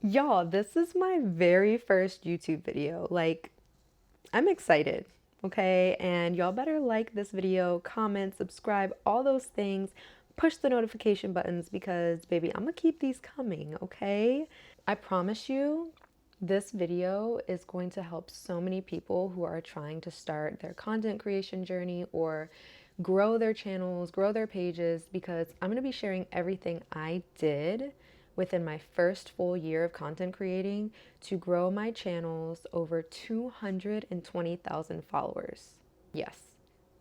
Y'all, this is my very first YouTube video. Like, I'm excited, okay? And y'all better like this video, comment, subscribe, all those things. Push the notification buttons because, baby, I'm gonna keep these coming, okay? I promise you, this video is going to help so many people who are trying to start their content creation journey or grow their channels, grow their pages, because I'm going to be sharing everything I did within my first full year of content creating to grow my channels over 220,000 followers. Yes,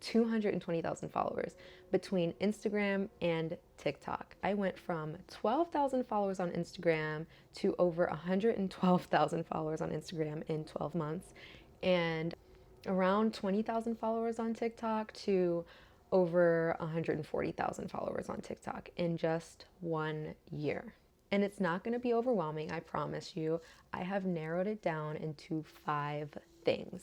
220,000 followers between Instagram and TikTok. I went from 12,000 followers on Instagram to over 112,000 followers on Instagram in 12 months, and around 20,000 followers on TikTok to over 140,000 followers on TikTok in just 1 year. And it's not going to be overwhelming, I promise you. I have narrowed it down into 5 things.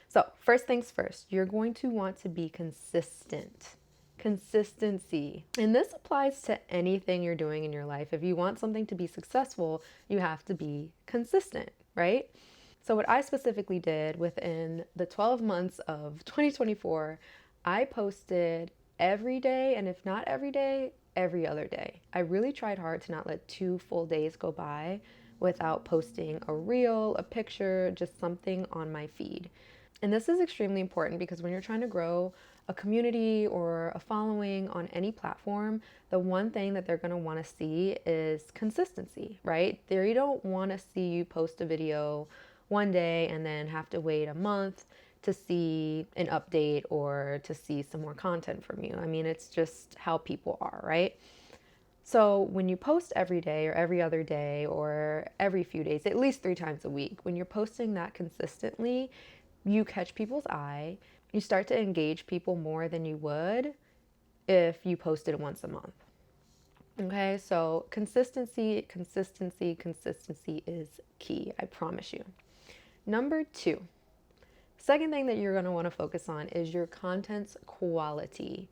So, first things first, you're going to want to be consistent. Consistency. And this applies to anything you're doing in your life. If you want something to be successful, you have to be consistent, right? So, what I specifically did within the 12 months of 2024, I posted every day, and if not every day, every other day. I really tried hard to not let 2 full days go by without posting a reel, a picture, just something on my feed. And this is extremely important because when you're trying to grow a community or a following on any platform, the one thing that they're going to want to see is consistency, right? They don't want to see you post a video one day and then have to wait a month to see an update or to see some more content from you. I mean, it's just how people are, right? So when you post every day or every other day or every few days, at least 3 times a week, when you're posting that consistently, you catch people's eye. You start to engage people more than you would if you posted once a month. Okay, so consistency, consistency, consistency is key, I promise you. Number 2, second thing that you're going to want to focus on is your content's quality.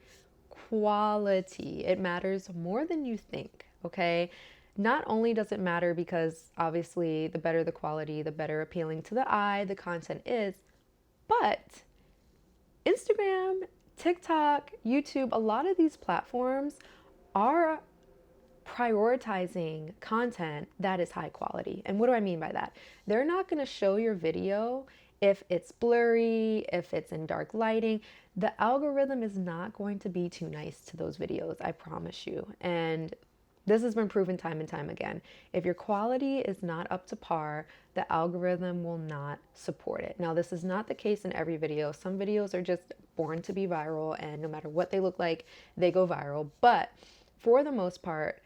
Quality. It matters more than you think, okay? Not only does it matter because obviously the better the quality, the better appealing to the eye the content is, but Instagram, TikTok, YouTube, a lot of these platforms are prioritizing content that is high quality. And what do I mean by that? They're not going to show your video if it's blurry, if it's in dark lighting. The algorithm is not going to be too nice to those videos, I promise you. And this has been proven time and time again. If your quality is not up to par, the algorithm will not support it. Now, this is not the case in every video. Some videos are just born to be viral, and no matter what they look like, they go viral. But for the most part,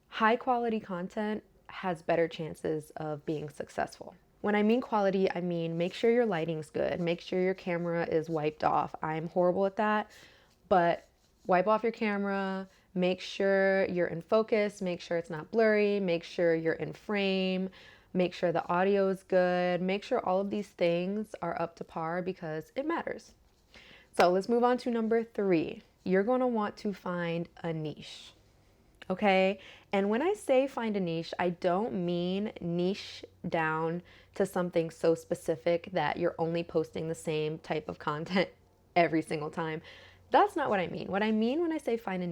high quality content has better chances of being successful. When I mean quality, I mean make sure your lighting's good, make sure your camera is wiped off. I'm horrible at that, but wipe off your camera, make sure you're in focus, make sure it's not blurry, make sure you're in frame, make sure the audio is good, make sure all of these things are up to par because it matters. So let's move on to number 3. You're going to want to find a niche. Okay? And when I say find a niche, I don't mean niche down to something so specific that you're only posting the same type of content every single time. That's not what I mean. What I mean when I say find a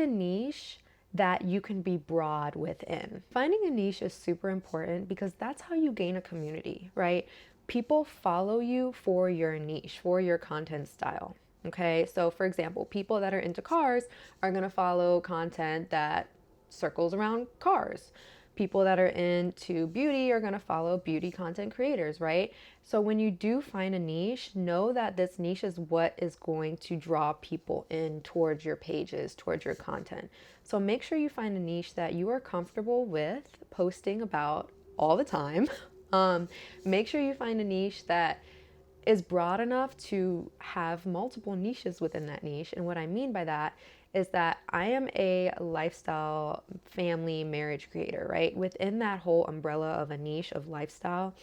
niche that you can be broad within. Finding a niche is super important because that's how you gain a community, right? People follow you for your niche, for your content style. Okay, so for example, people that are into cars are going to follow content that circles around cars. People that are into beauty are going to follow beauty content creators, right? So when you do find a niche, know that this niche is what is going to draw people in towards your pages, towards your content. So make sure you find a niche that you are comfortable with posting about all the time. Make sure you find a niche that is broad enough to have multiple niches within that niche. And what I mean by that is that I am a lifestyle, family, marriage creator, right? Within that whole umbrella of a niche of lifestyle,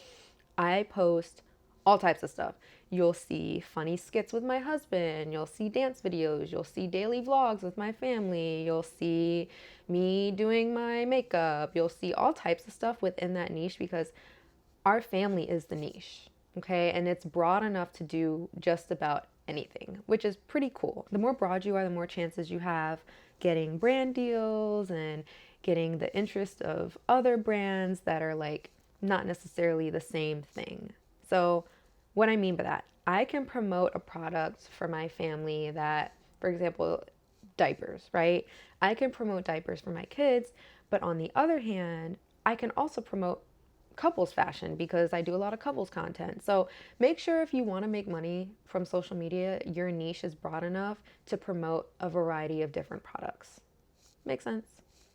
I post all types of stuff. You'll see funny skits with my husband, you'll see dance videos, you'll see daily vlogs with my family, you'll see me doing my makeup, you'll see all types of stuff within that niche because our family is the niche, okay? And it's broad enough to do just about anything, which is pretty cool. The more broad you are, the more chances you have getting brand deals and getting the interest of other brands that are like not necessarily the same thing. So what I mean by that, I can promote a product for my family that, for example, diapers, right? I can promote diapers for my kids, but on the other hand, I can also promote couples fashion because I do a lot of couples content. So make sure if you want to make money from social media, your niche is broad enough to promote a variety of different products. Make sense?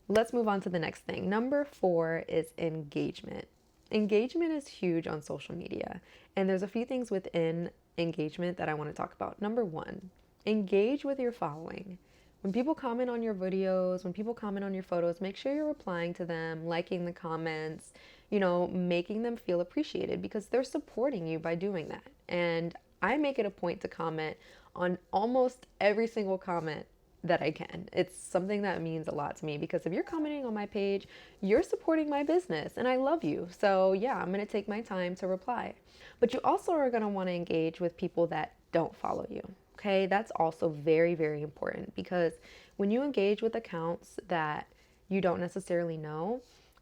Let's move on to the next thing. Number 4 is engagement. Engagement is huge on social media, and there's a few things within engagement that I want to talk about. Number 1, engage with your following. When people comment on your videos, when people comment on your photos, make sure you're replying to them, liking the comments, making them feel appreciated because they're supporting you by doing that. And I make it a point to comment on almost every single comment that I can. It's something that means a lot to me because if you're commenting on my page, you're supporting my business and I love you. So yeah, I'm going to take my time to reply. But you also are going to want to engage with people that don't follow you. Okay, that's also very, very important because when you engage with accounts that you don't necessarily know,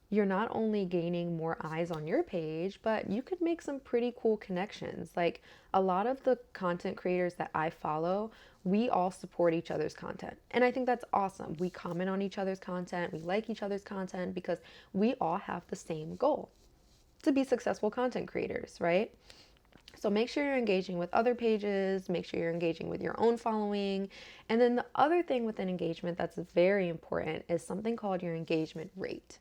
you're not only gaining more eyes on your page, but you could make some pretty cool connections. Like a lot of the content creators that I follow, we all support each other's content. And I think that's awesome. We comment on each other's content, we like each other's content because we all have the same goal, to be successful content creators, right? So make sure you're engaging with other pages, make sure you're engaging with your own following. And then the other thing within engagement that's very important is something called your engagement rate.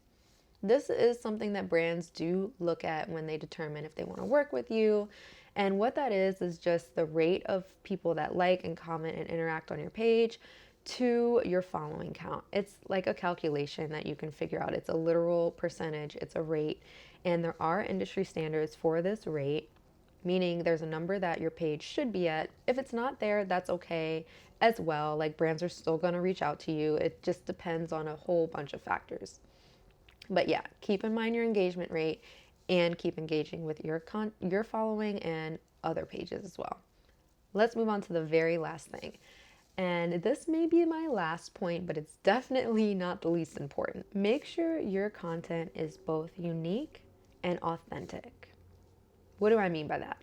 This is something that brands do look at when they determine if they want to work with you. And what that is just the rate of people that like and comment and interact on your page to your following count. It's like a calculation that you can figure out. It's a literal percentage, it's a rate. And there are industry standards for this rate, meaning there's a number that your page should be at. If it's not there, that's okay as well. Like brands are still going to reach out to you. It just depends on a whole bunch of factors. But yeah, keep in mind your engagement rate and keep engaging with your following and other pages as well. Let's move on to the very last thing. And this may be my last point, but it's definitely not the least important. Make sure your content is both unique and authentic. What do I mean by that?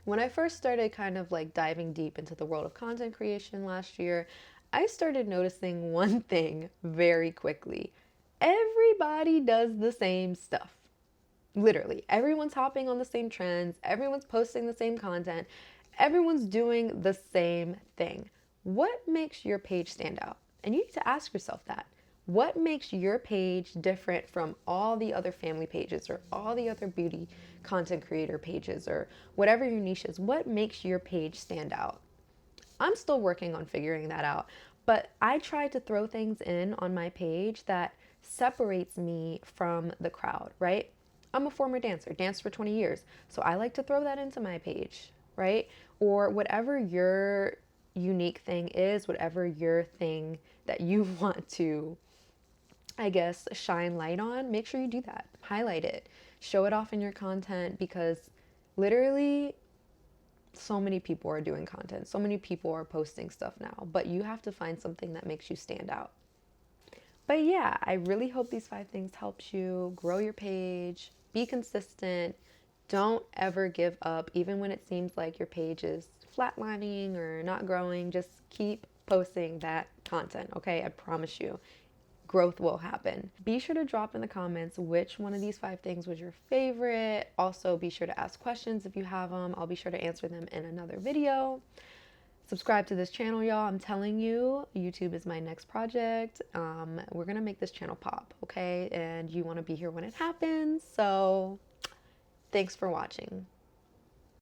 When I first started kind of like diving deep into the world of content creation last year, I started noticing one thing very quickly. Everybody does the same stuff. Literally, everyone's hopping on the same trends, everyone's posting the same content, everyone's doing the same thing. What makes your page stand out? And you need to ask yourself that. What makes your page different from all the other family pages or all the other beauty content creator pages or whatever your niche is? What makes your page stand out? I'm still working on figuring that out, but I try to throw things in on my page that separates me from the crowd, right? I'm a former dancer, danced for 20 years, so I like to throw that into my page, right? Or whatever your unique thing is, whatever your thing that you want to, I guess, shine light on, make sure you do that. Highlight it. Show it off in your content because literally so many people are doing content. So many people are posting stuff now, but you have to find something that makes you stand out. But yeah, I really hope these 5 things helped you grow your page, be consistent, don't ever give up, even when it seems like your page is flatlining or not growing. Just keep posting that content, okay? I promise you, growth will happen. Be sure to drop in the comments which one of these 5 things was your favorite. Also, be sure to ask questions if you have them. I'll be sure to answer them in another video. Subscribe to this channel, y'all. I'm telling you, YouTube is my next project. We're gonna make this channel pop, okay? And you wanna be here when it happens. So, thanks for watching.